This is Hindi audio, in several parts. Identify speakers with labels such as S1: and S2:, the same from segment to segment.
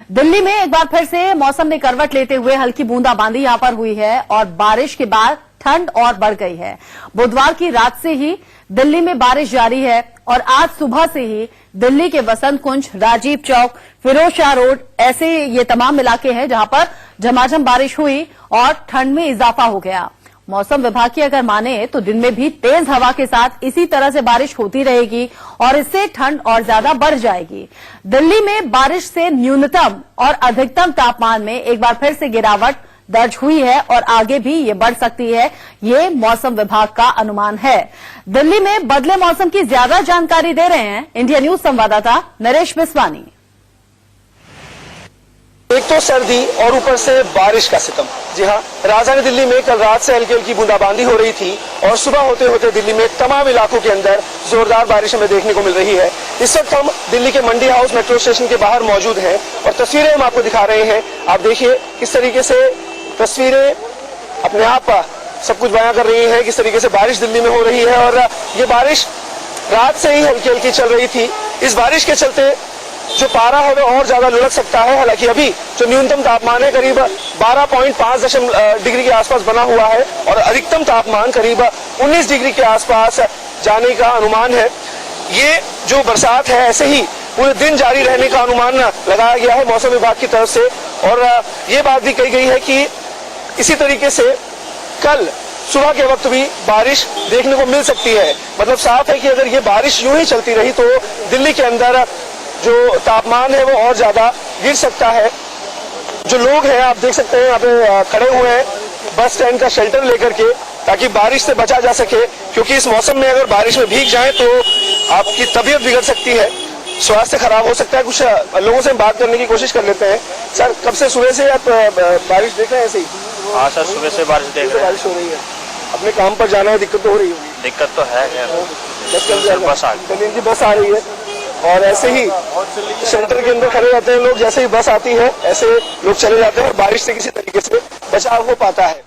S1: दिल्ली में एक बार फिर से मौसम ने करवट लेते हुए हल्की बूंदाबांदी यहां पर हुई है और बारिश के बाद ठंड और बढ़ गई है। बुधवार की रात से ही दिल्ली में बारिश जारी है और आज सुबह से ही दिल्ली के वसंत कुंज, राजीव चौक, फिरोज शाह रोड ऐसे ये तमाम इलाके हैं जहां पर झमाझम बारिश हुई और ठंड में इजाफा हो गया। मौसम विभाग की अगर माने तो दिन में भी तेज हवा के साथ इसी तरह से बारिश होती रहेगी और इससे ठंड और ज्यादा बढ़ जाएगी। दिल्ली में बारिश से न्यूनतम और अधिकतम तापमान में एक बार फिर से गिरावट दर्ज हुई है और आगे भी ये बढ़ सकती है, ये मौसम विभाग का अनुमान है। दिल्ली में बदले मौसम की ज्यादा जानकारी दे रहे हैं इंडिया न्यूज संवाददाता नरेश बिस्वानी।
S2: एक तो सर्दी और ऊपर से बारिश का सितम। जी हाँ, राजधानी दिल्ली में कल रात से हल्की हल्की बूंदाबांदी हो रही थी और सुबह होते होते दिल्ली में तमाम इलाकों के अंदर जोरदार बारिश हमें देखने को मिल रही है। इस वक्त हम दिल्ली के मंडी हाउस मेट्रो स्टेशन के बाहर मौजूद हैं और तस्वीरें हम आपको दिखा रहे हैं। आप देखिए किस तरीके से तस्वीरें अपने आप सब कुछ बयां कर रही है, किस तरीके से बारिश दिल्ली में हो रही है। और ये बारिश रात से ही हल्की हल्की चल रही थी। इस बारिश के चलते जो पारा है वो और ज्यादा लुढ़क सकता है। हालांकि अभी जो न्यूनतम तापमान है करीब 12.5 डिग्री के आसपास बना हुआ है और अधिकतम तापमान करीब 19 डिग्री के आसपास जाने का अनुमान है। ये जो बरसात है ऐसे ही पूरे दिन जारी रहने का अनुमान लगाया गया है मौसम विभाग की तरफ से। और ये बात भी कही गई है कि इसी तरीके से कल सुबह के वक्त भी बारिश देखने को मिल सकती है। मतलब साफ है कि अगर ये बारिश यूं ही चलती रही तो दिल्ली के अंदर जो तापमान है वो और ज्यादा गिर सकता है। जो लोग हैं आप देख सकते हैं यहाँ पे खड़े हुए हैं बस स्टैंड का शेल्टर लेकर के, ताकि बारिश से बचा जा सके, क्योंकि इस मौसम में अगर बारिश में भीग जाए तो आपकी तबीयत बिगड़ सकती है, स्वास्थ्य खराब हो सकता है। कुछ लोगों से बात करने की कोशिश कर लेते हैं। सर, कब से सुबह से आप बारिश देख रहे हैं? ऐसे ही?
S3: हाँ सर, सुबह से बारिश देख रहे हैं।
S2: बारिश हो रही है, अपने काम पर जाना है, दिक्कत तो हो रही होगी?
S3: दिक्कत तो है,
S2: बस आ रही है और ऐसे ही शेल्टर के अंदर खड़े रहते हैं लोग। जैसे ही बस आती है ऐसे लोग चले जाते हैं और बारिश से किसी तरीके से बचाव हो पाता है।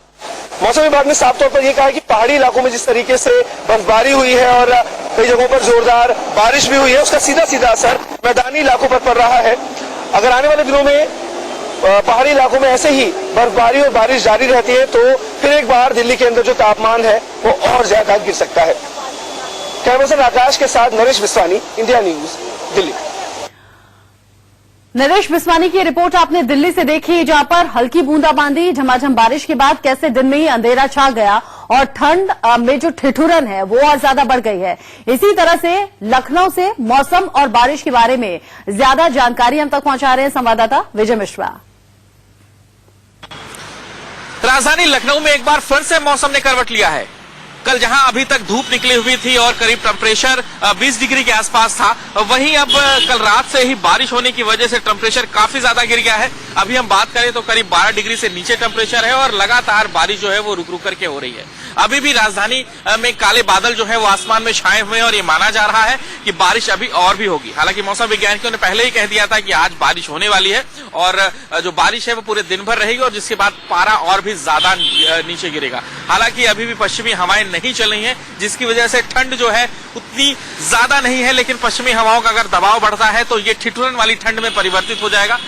S2: मौसम विभाग ने साफ तौर पर यह कहा है कि पहाड़ी इलाकों में जिस तरीके से बर्फबारी हुई है और कई जगहों पर जोरदार बारिश भी हुई है, उसका सीधा सीधा असर मैदानी इलाकों पर पड़ रहा है। अगर आने वाले दिनों में पहाड़ी इलाकों में ऐसे ही बर्फबारी और बारिश जारी रहती है तो फिर एक बार दिल्ली के अंदर जो तापमान है वो और ज्यादा गिर सकता है। कैमरा पर्सन आकाश के साथ नरेश बिस्वानी, इंडिया न्यूज, दिल्ली।
S1: नरेश बिस्वानी की रिपोर्ट आपने दिल्ली से देखी, जहां पर हल्की बूंदाबांदी, झमाझम बारिश के बाद कैसे दिन में ही अंधेरा छा गया और ठंड में जो ठिठुरन है वो और ज्यादा बढ़ गई है। इसी तरह से लखनऊ से मौसम और बारिश के बारे में ज्यादा जानकारी हम तक पहुंचा रहे हैं संवाददाता विजय मिश्रा।
S4: राजधानी लखनऊ में एक बार फिर से मौसम ने करवट लिया है। कल जहां अभी तक धूप निकली हुई थी और करीब टेम्परेचर 20 डिग्री के आसपास था, वहीं अब कल रात से ही बारिश होने की वजह से टेम्परेचर काफी ज्यादा गिर गया है। अभी हम बात करें तो करीब 12 डिग्री से नीचे टेम्परेचर है और लगातार बारिश जो है वो रुक रुक करके हो रही है। अभी भी राजधानी में काले बादल जो है वो आसमान में छाए हुए हैं और ये माना जा रहा है कि बारिश अभी और भी होगी। हालांकि मौसम वैज्ञानिकों ने पहले ही कह दिया था कि आज बारिश होने वाली है और जो बारिश है वो पूरे दिन भर रहेगी और जिसके बाद पारा और भी ज्यादा नीचे गिरेगा। हालांकि अभी भी पश्चिमी हवाएं नहीं चल रही हैं, जिसकी वजह से ठंड जो है उतनी ज्यादा नहीं है, लेकिन पश्चिमी हवाओं का अगर दबाव बढ़ता है तो ये ठिठुरन वाली ठंड में परिवर्तित हो जाएगा।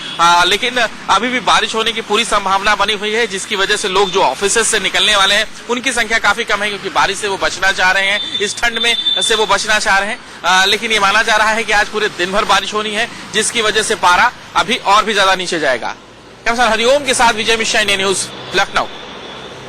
S4: लेकिन अभी भी बारिश होने की पूरी संभावना बनी हुई है, जिसकी वजह से लोग जो ऑफिस से निकलने वाले हैं उनकी संख्या काफी कम है, क्योंकि बारिश से वो बचना चाह रहे हैं, इस ठंड में से वो बचना चाह रहे हैं। लेकिन ये माना जा रहा है कि आज पूरे दिन भर बारिश होनी है, जिसकी वजह से पारा अभी और भी ज्यादा नीचे जाएगा। हरिओम के साथ विजय मिश्रा, इंडिया न्यूज, लखनऊ।